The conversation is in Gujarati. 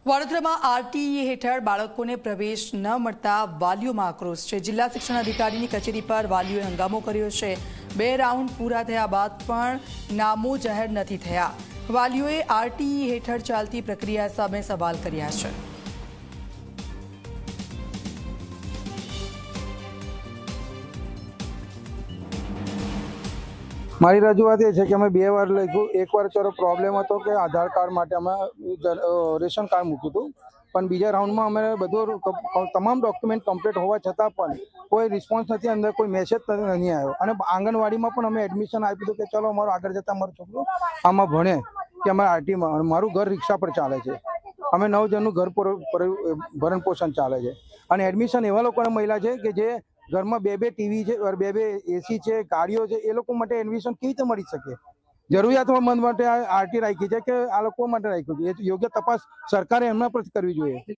વડોદરામાં આરટીઈ હેઠળ બાળકોને પ્રવેશ ન મળતા વાલીઓમાં આક્રોશ છે। જિલ્લા શિક્ષણ અધિકારીની કચેરી પર વાલીઓએ હંગામો કર્યો છે। 2 રાઉન્ડ પૂરા થયા બાદ પણ નામો જાહેર નથી થયા। વાલીઓએ આરટીઈ હેઠળ ચાલતી પ્રક્રિયા સામે સવાલ કર્યા છે। મારી રજૂઆત એ છે કે અમે 2 વાર લખ્યું। એકવાર ચલો પ્રોબ્લેમ હતો કે આધાર કાર્ડ માટે અમે રેશન કાર્ડ મૂક્યું હતું, પણ બીજા રાઉન્ડમાં અમે બધું તમામ ડોક્યુમેન્ટ કમ્પ્લીટ હોવા છતાં પણ કોઈ રિસ્પોન્સ નથી, અંદર કોઈ મેસેજ નહીં આવ્યો। અને આંગણવાડીમાં પણ અમે એડમિશન આપ્યું હતું કે ચલો અમારું આગળ જતાં અમારું છોકરું આમાં ભણે કે અમારે આરટીમાં। મારું ઘર રિક્ષા પર ચાલે છે, અમે 9 જણનું ઘર ભરણ પોષણ ચાલે છે। અને એડમિશન એવા લોકોને મળ્યા છે કે જે ઘરમાં 2 ટીવી છે, 2 એસી છે, ગાડીઓ છે, એ લોકો માટે એડમિશન કેવી રીતે મળી શકે? જરૂરિયાતમંદ માટે આરટી રાખી છે કે આ લોકો માટે રાખ્યું છે? એ યોગ્ય તપાસ સરકારે એમના પર કરવી જોઈએ।